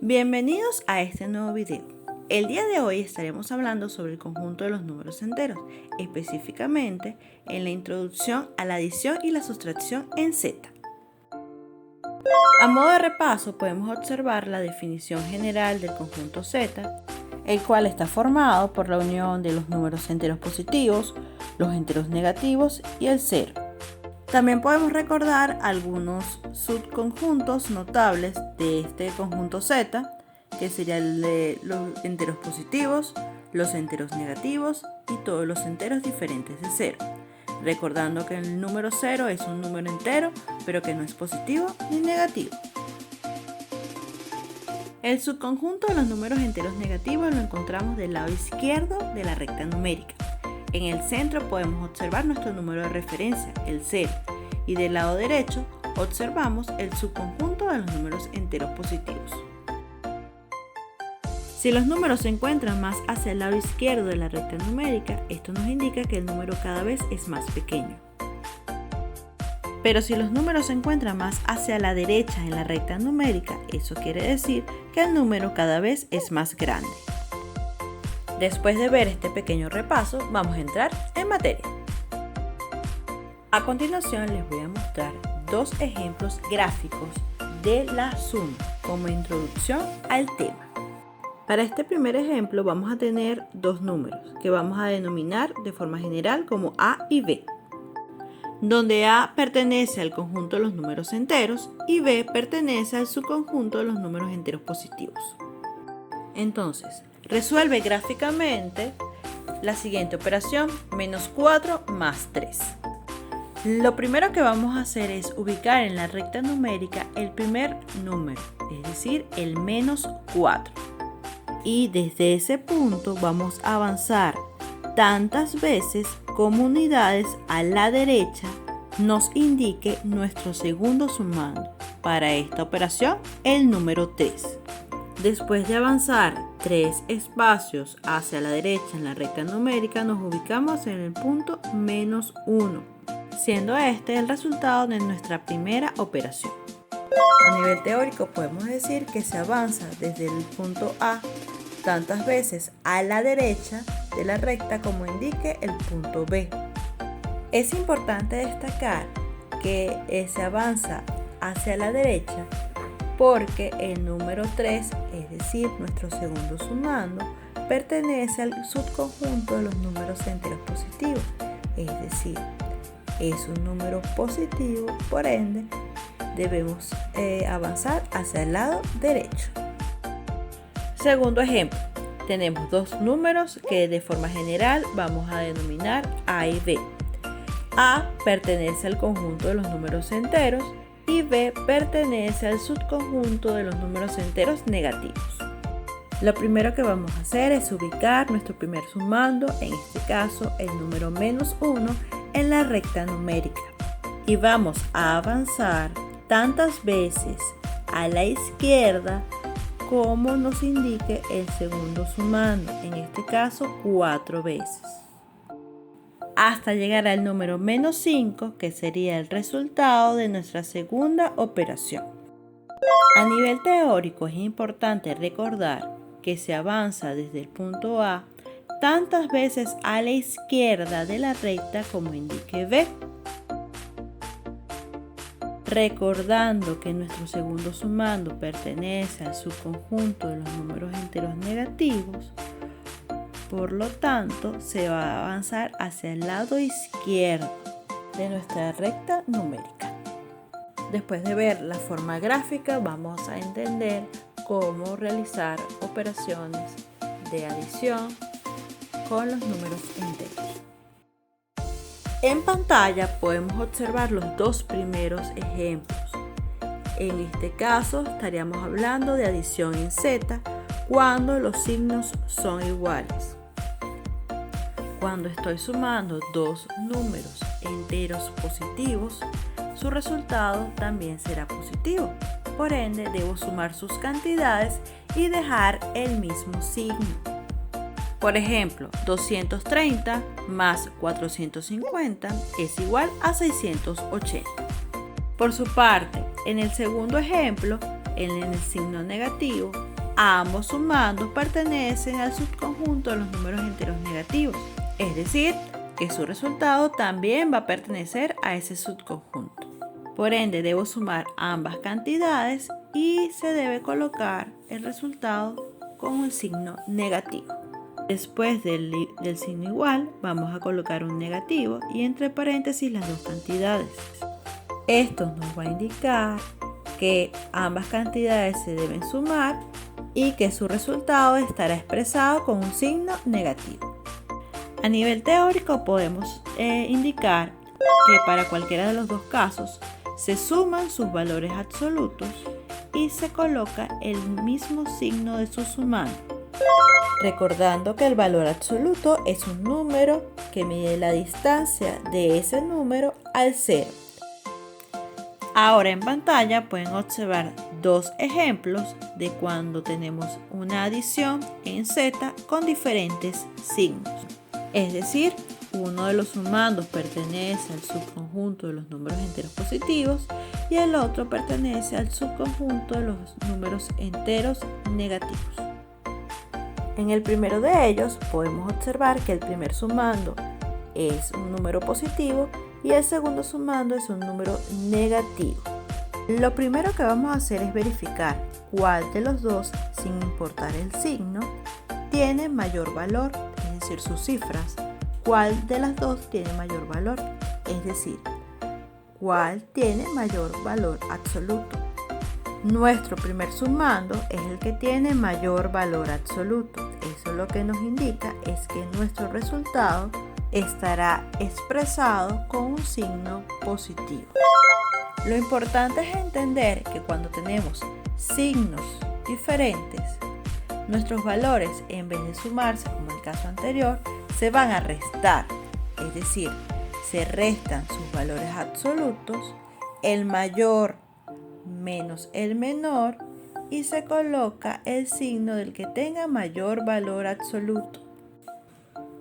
Bienvenidos a este nuevo video. El día de hoy estaremos hablando sobre el conjunto de los números enteros, específicamente en la introducción a la adición y la sustracción en Z. A modo de repaso podemos observar la definición general del conjunto Z, el cual está formado por la unión de los números enteros positivos, los enteros negativos y el cero. También podemos recordar algunos subconjuntos notables de este conjunto Z, que sería el de los enteros positivos, los enteros negativos y todos los enteros diferentes de cero. Recordando que el número 0 es un número entero, pero que no es positivo ni negativo. El subconjunto de los números enteros negativos lo encontramos del lado izquierdo de la recta numérica. En el centro podemos observar nuestro número de referencia, el 0, y del lado derecho observamos el subconjunto de los números enteros positivos. Si los números se encuentran más hacia el lado izquierdo de la recta numérica, esto nos indica que el número cada vez es más pequeño. Pero si los números se encuentran más hacia la derecha en la recta numérica, eso quiere decir que el número cada vez es más grande. Después de ver este pequeño repaso, vamos a entrar en materia. A continuación les voy a mostrar dos ejemplos gráficos de la suma como introducción al tema. Para este primer ejemplo vamos a tener dos números que vamos a denominar de forma general como A y B, donde A pertenece al conjunto de los números enteros y B pertenece al subconjunto de los números enteros positivos. Entonces, resuelve gráficamente la siguiente operación: menos 4 más 3. Lo primero que vamos a hacer es ubicar en la recta numérica el primer número, es decir, el menos 4. Y desde ese punto vamos a avanzar tantas veces como unidades a la derecha nos indique nuestro segundo sumando. Para esta operación, el número 3. Después de avanzar 3 espacios hacia la derecha en la recta numérica, nos ubicamos en el punto menos 1, siendo este el resultado de nuestra primera operación. A nivel teórico podemos decir que se avanza desde el punto A tantas veces a la derecha de la recta como indique el punto B. Es importante destacar que se avanza hacia la derecha porque el número 3, es decir, nuestro segundo sumando, pertenece al subconjunto de los números enteros positivos, es decir, es un número positivo, por ende debemos avanzar hacia el lado derecho. Segundo ejemplo, tenemos dos números que de forma general vamos a denominar A y B. A pertenece al conjunto de los números enteros y B pertenece al subconjunto de los números enteros negativos. Lo primero que vamos a hacer es ubicar nuestro primer sumando, en este caso el número menos 1, en la recta numérica. Y vamos a avanzar tantas veces a la izquierda como nos indique el segundo sumando, en este caso 4 veces, hasta llegar al número menos 5, que sería el resultado de nuestra segunda operación. A nivel teórico es importante recordar que se avanza desde el punto A tantas veces a la izquierda de la recta como indique B, recordando que nuestro segundo sumando pertenece al subconjunto de los números enteros negativos. Por lo tanto, se va a avanzar hacia el lado izquierdo de nuestra recta numérica. Después de ver la forma gráfica, vamos a entender cómo realizar operaciones de adición con los números enteros. En pantalla podemos observar los dos primeros ejemplos. En este caso estaríamos hablando de adición en Z cuando los signos son iguales. Cuando estoy sumando dos números enteros positivos, su resultado también será positivo. Por ende, debo sumar sus cantidades y dejar el mismo signo. Por ejemplo, 230 más 450 es igual a 680. Por su parte, en el segundo ejemplo, en el signo negativo, ambos sumandos pertenecen al subconjunto de los números enteros negativos, es decir, que su resultado también va a pertenecer a ese subconjunto. Por ende, debo sumar ambas cantidades y se debe colocar el resultado con un signo negativo. Después del signo igual, vamos a colocar un negativo y entre paréntesis las dos cantidades. Esto nos va a indicar que ambas cantidades se deben sumar y que su resultado estará expresado con un signo negativo. A nivel teórico podemos indicar que para cualquiera de los dos casos se suman sus valores absolutos y se coloca el mismo signo de su sumando, recordando que el valor absoluto es un número que mide la distancia de ese número al cero. Ahora en pantalla pueden observar dos ejemplos de cuando tenemos una adición en Z con diferentes signos. Es decir, uno de los sumandos pertenece al subconjunto de los números enteros positivos y el otro pertenece al subconjunto de los números enteros negativos. En el primero de ellos podemos observar que el primer sumando es un número positivo y el segundo sumando es un número negativo. Lo primero que vamos a hacer es verificar cuál de los dos, sin importar el signo, tiene mayor valor, es decir, sus cifras. Cuál de las dos tiene mayor valor, es decir, cuál tiene mayor valor absoluto. Nuestro primer sumando es el que tiene mayor valor absoluto. Eso lo que nos indica es que nuestro resultado estará expresado con un signo positivo. Lo importante es entender que cuando tenemos signos diferentes, nuestros valores, en vez de sumarse como el caso anterior, se van a restar, es decir, se restan sus valores absolutos, el mayor menos el menor, y se coloca el signo del que tenga mayor valor absoluto,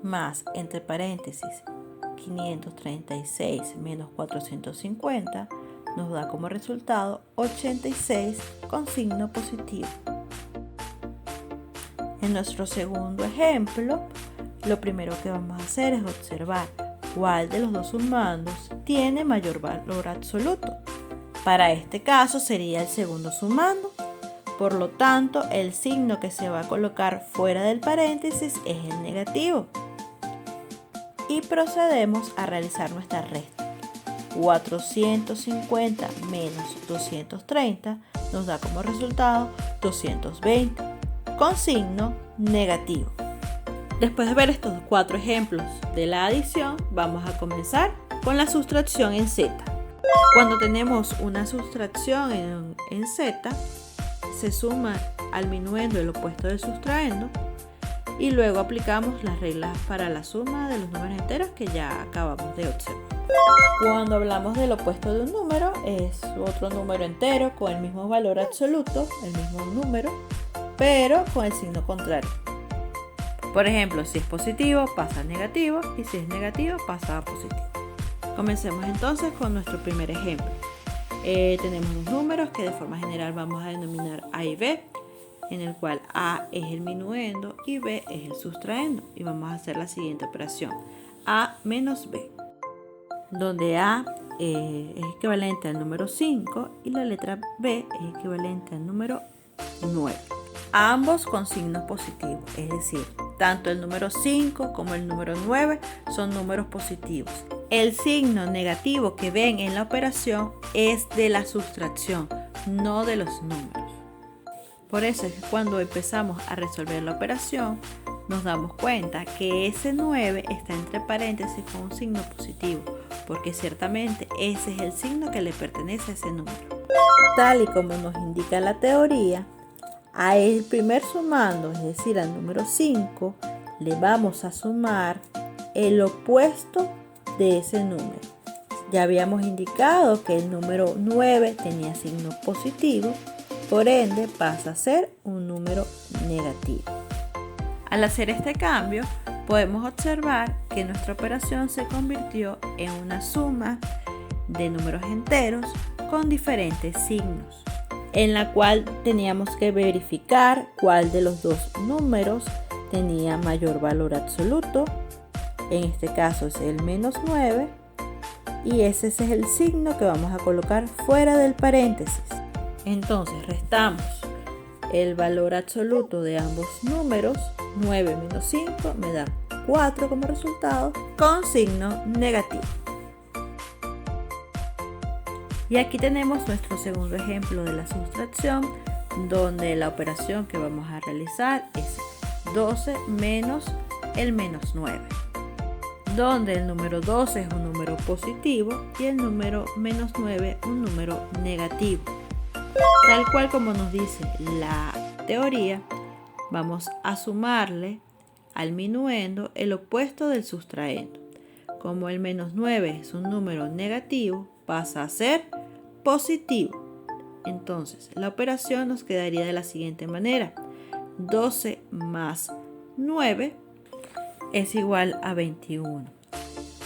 más entre paréntesis 536 menos 450 nos da como resultado 86 con signo positivo. En nuestro segundo ejemplo, lo primero que vamos a hacer es observar cuál de los dos sumandos tiene mayor valor absoluto. Para este caso sería el segundo sumando. Por lo tanto, el signo que se va a colocar fuera del paréntesis es el negativo. Y procedemos a realizar nuestra resta. 450 menos 230 nos da como resultado 220 con signo negativo. Después de ver estos 4 ejemplos de la adición, vamos a comenzar con la sustracción en Z. Cuando tenemos una sustracción en Z, se suma al minuendo el opuesto del sustraendo y luego aplicamos las reglas para la suma de los números enteros que ya acabamos de observar. Cuando hablamos del opuesto de un número, es otro número entero con el mismo valor absoluto, el mismo número, pero con el signo contrario. Por ejemplo, si es positivo pasa a negativo y si es negativo pasa a positivo. Comencemos entonces con nuestro primer ejemplo. Tenemos unos números que de forma general vamos a denominar A y B, en el cual A es el minuendo y B es el sustraendo. Y vamos a hacer la siguiente operación: A menos B, donde A es equivalente al número 5 y la letra B es equivalente al número 9. Ambos con signos positivos, es decir, tanto el número 5 como el número 9 son números positivos. El signo negativo que ven en la operación es de la sustracción, no de los números. Por eso es que cuando empezamos a resolver la operación, nos damos cuenta que ese 9 está entre paréntesis con un signo positivo, porque ciertamente ese es el signo que le pertenece a ese número. Tal y como nos indica la teoría, a el primer sumando, es decir, al número 5, le vamos a sumar el opuesto de ese número. Ya habíamos indicado que el número 9 tenía signo positivo, por ende pasa a ser un número negativo. Al hacer este cambio, podemos observar que nuestra operación se convirtió en una suma de números enteros con diferentes signos. en la cual teníamos que verificar cuál de los dos números tenía mayor valor absoluto. En este caso es el -9 y ese es el signo que vamos a colocar fuera del paréntesis. Entonces restamos el valor absoluto de ambos números, 9 menos 5 me da 4 como resultado, con signo negativo. Y aquí tenemos nuestro segundo ejemplo de la sustracción, donde la operación que vamos a realizar es 12 menos el -9, donde el número 12 es un número positivo y el número -9 un número negativo. Tal cual como nos dice la teoría, vamos a sumarle al minuendo el opuesto del sustraendo. Como el -9 es un número negativo, pasa a ser positivo. Entonces, la operación nos quedaría de la siguiente manera. 12 más 9 es igual a 21.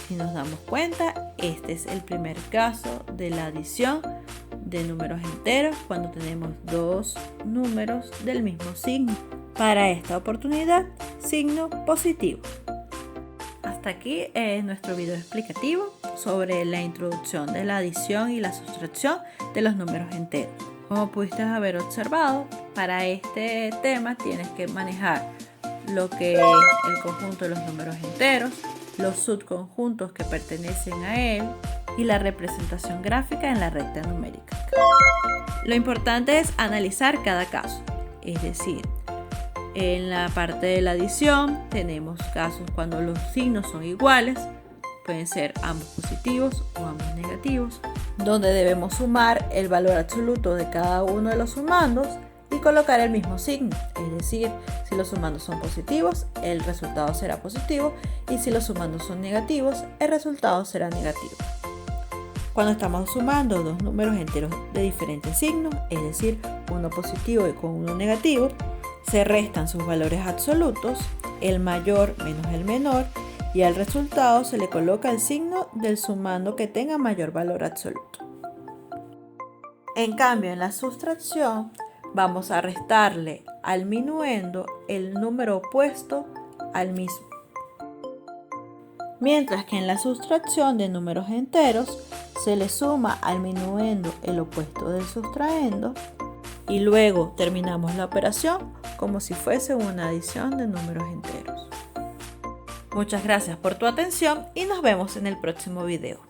Si nos damos cuenta, este es el primer caso de la adición de números enteros cuando tenemos dos números del mismo signo. Para esta oportunidad, signo positivo. Hasta aquí es nuestro video explicativo sobre la introducción de la adición y la sustracción de los números enteros. Como pudiste haber observado, para este tema tienes que manejar lo que es el conjunto de los números enteros, los subconjuntos que pertenecen a él y la representación gráfica en la recta numérica. Lo importante es analizar cada caso, es decir, en la parte de la adición tenemos casos cuando los signos son iguales, pueden ser ambos positivos o ambos negativos, donde debemos sumar el valor absoluto de cada uno de los sumandos y colocar el mismo signo, es decir, si los sumandos son positivos, el resultado será positivo y si los sumandos son negativos, el resultado será negativo. Cuando estamos sumando dos números enteros de diferentes signos, es decir, uno positivo y con uno negativo, se restan sus valores absolutos, el mayor menos el menor, y al resultado se le coloca el signo del sumando que tenga mayor valor absoluto. En cambio, en la sustracción, vamos a restarle al minuendo el número opuesto al mismo. Mientras que en la sustracción de números enteros, se le suma al minuendo el opuesto del sustraendo y luego terminamos la operación como si fuese una adición de números enteros. Muchas gracias por tu atención y nos vemos en el próximo video.